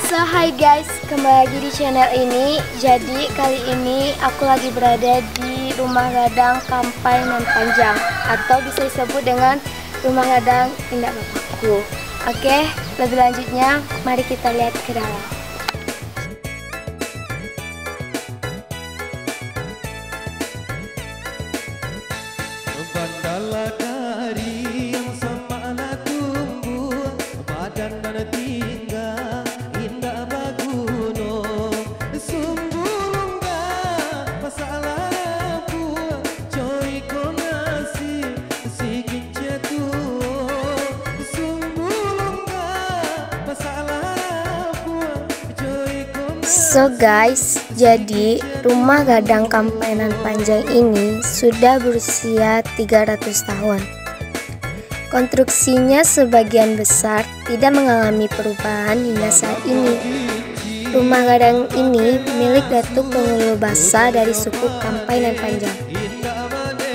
So hi guys, kembali lagi di channel ini. Jadi kali ini aku lagi berada di Rumah Gadang Kampai Nan Panjang, atau bisa disebut dengan Rumah Gadang Indah Bapakku. Oke, lebih lanjutnya mari kita lihat ke dalam. Bandala dari yang semana tumbuh, badan dan tinggal indah baguno, sumbulungga masalah aku, coy konasi sikin cetu, sumbulungga masalah aku, coy konasi. So guys, jadi Rumah Gadang Kampai Nan Panjang ini sudah berusia 300 tahun. Konstruksinya sebagian besar tidak mengalami perubahan hingga saat ini. Rumah Gadang ini milik Datuk Penghulu Basa dari suku Kampai Nan Panjang.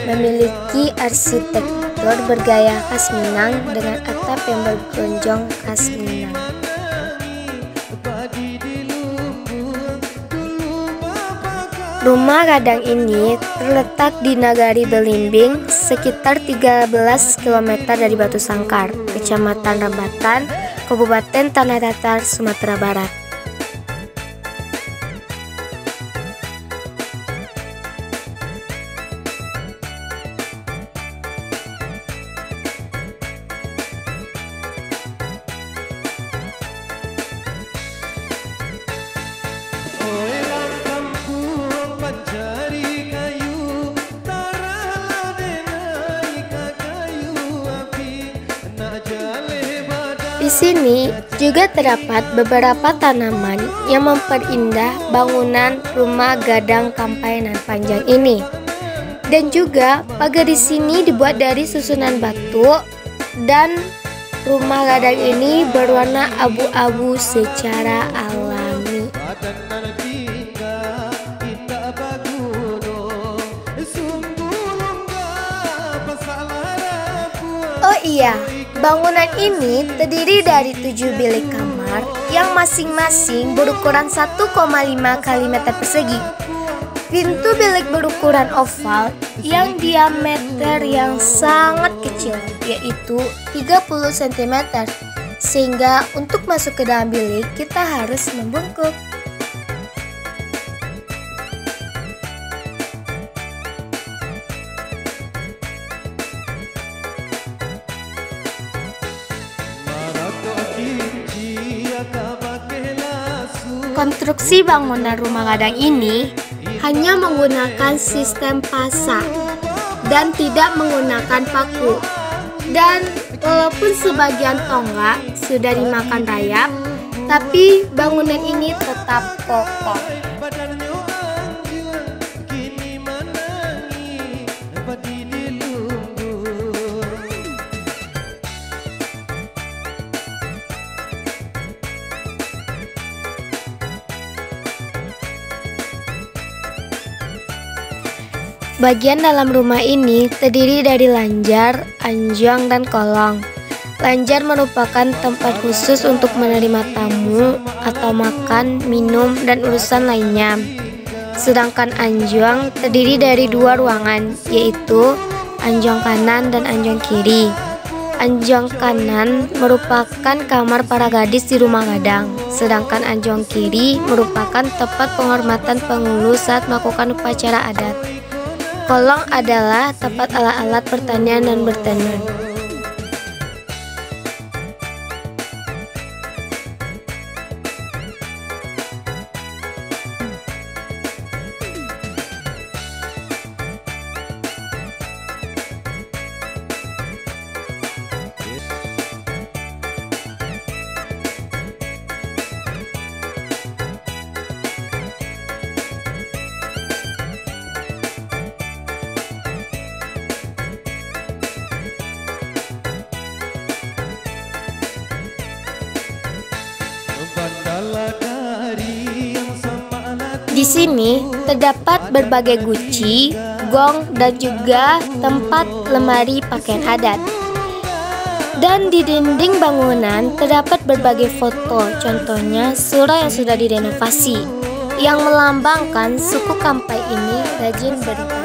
Memiliki arsitektur bergaya khas Minang dengan atap yang bergonjong khas Minang. Rumah Gadang ini terletak di Nagari Belimbing, sekitar 13 km dari Batu Sangkar, Kecamatan Rambatan, Kabupaten Tanah Datar, Sumatera Barat. Di sini juga terdapat beberapa tanaman yang memperindah bangunan Rumah Gadang Kampai Nan Panjang ini. Dan juga pagar di sini dibuat dari susunan batu, dan Rumah Gadang ini berwarna abu-abu secara alami. Oh iya, bangunan ini terdiri dari 7 bilik kamar yang masing-masing berukuran 1,5 kali meter persegi. Pintu bilik berukuran oval yang diameter yang sangat kecil, yaitu 30 cm. Sehingga untuk masuk ke dalam bilik kita harus membungkuk. Konstruksi bangunan Rumah Gadang ini hanya menggunakan sistem pasak dan tidak menggunakan paku. Dan walaupun sebagian tonggak sudah dimakan rayap, tapi bangunan ini tetap kokoh. Bagian dalam rumah ini terdiri dari lanjar, anjong, dan kolong. Lanjar merupakan tempat khusus untuk menerima tamu atau makan, minum, dan urusan lainnya. Sedangkan anjong terdiri dari 2 ruangan, yaitu anjong kanan dan anjong kiri. Anjong kanan merupakan kamar para gadis di Rumah Gadang, sedangkan anjong kiri merupakan tempat penghormatan penghulu saat melakukan upacara adat. Kolong adalah tempat alat-alat pertanian dan bertenun. Di sini terdapat berbagai guci, gong, dan juga tempat lemari pakaian adat. Dan di dinding bangunan terdapat berbagai foto, contohnya surau yang sudah direnovasi, yang melambangkan suku Kampai ini rajin beribadah.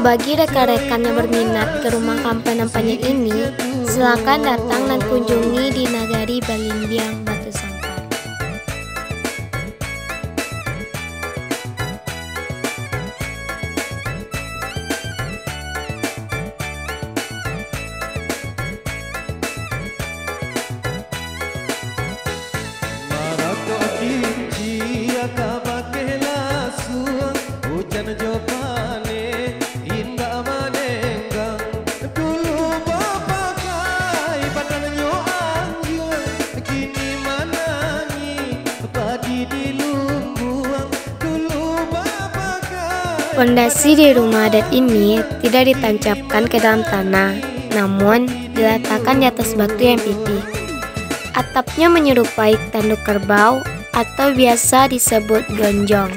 Bagi rekan-rekan yang berminat ke rumah Kampai Nampanyang ini, silakan datang dan kunjungi di Nagari Balimbiang, Batu Sangkar. Fondasi di rumah adat ini tidak ditancapkan ke dalam tanah, namun diletakkan di atas batu yang pipih. Atapnya menyerupai tanduk kerbau atau biasa disebut gonjong.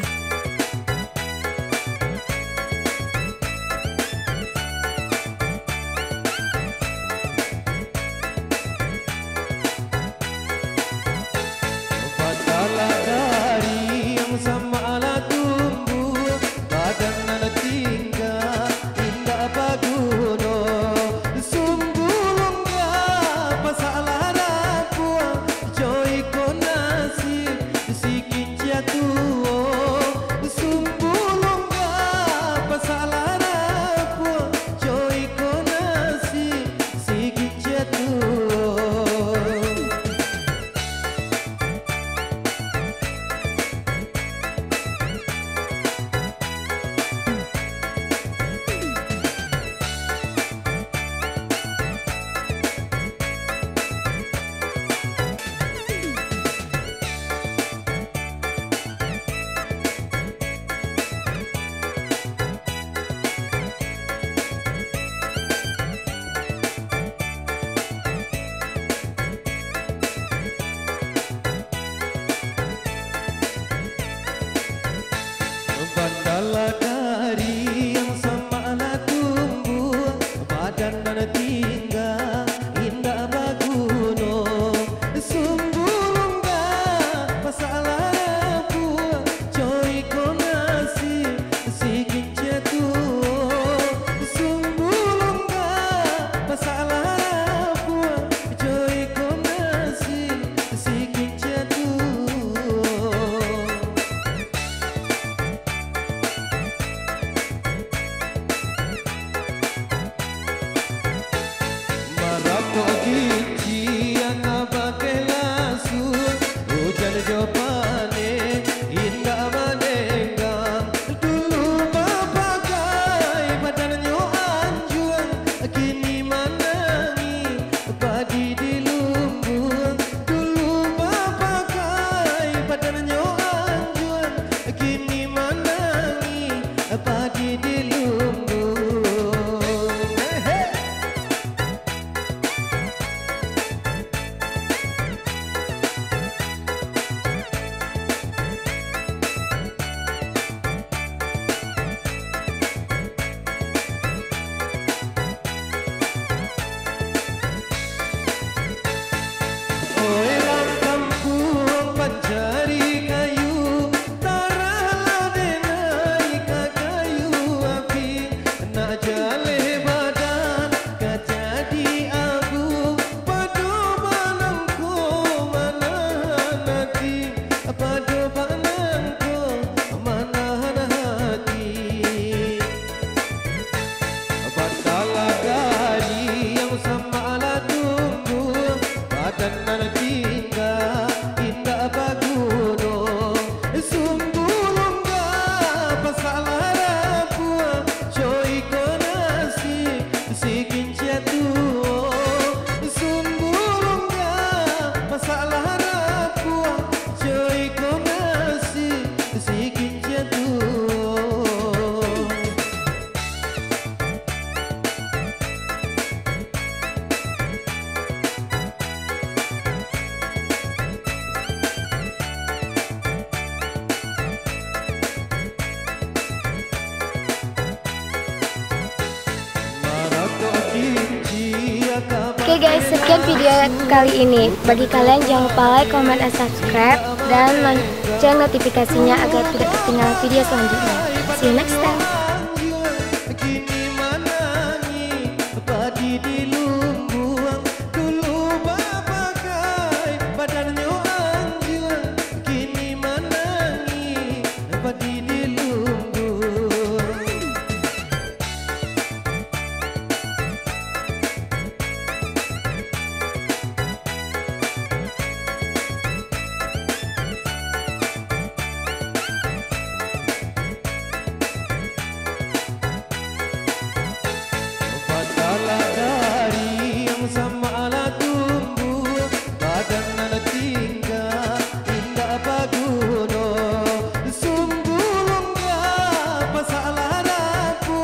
guys, sekian video kali ini. Bagi kalian jangan lupa like, comment, dan subscribe, dan lonceng notifikasinya agar tidak ketinggalan video selanjutnya. See you next time. Kini menangi padi di lumbuang, dulu babagai badannya anjuran. Kini menangi padi di lumbuang. Salah dari yang sama lah tumbuh, badan anak tinggal indah baguno. Sumbulung apa salah aku,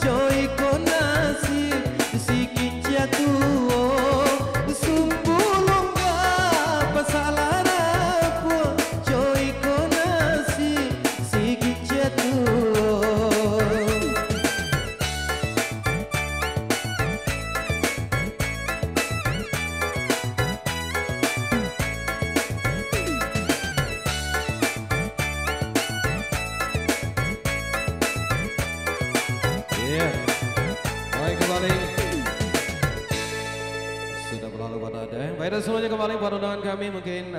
joy konasir sikin jatuh. Sumbulung apa salah aku, joy konasir sikin jatuh. Iya, baik kembali. Sudah berlalu pada ada. Baik dan semuanya kembali pada undangan kami mungkin.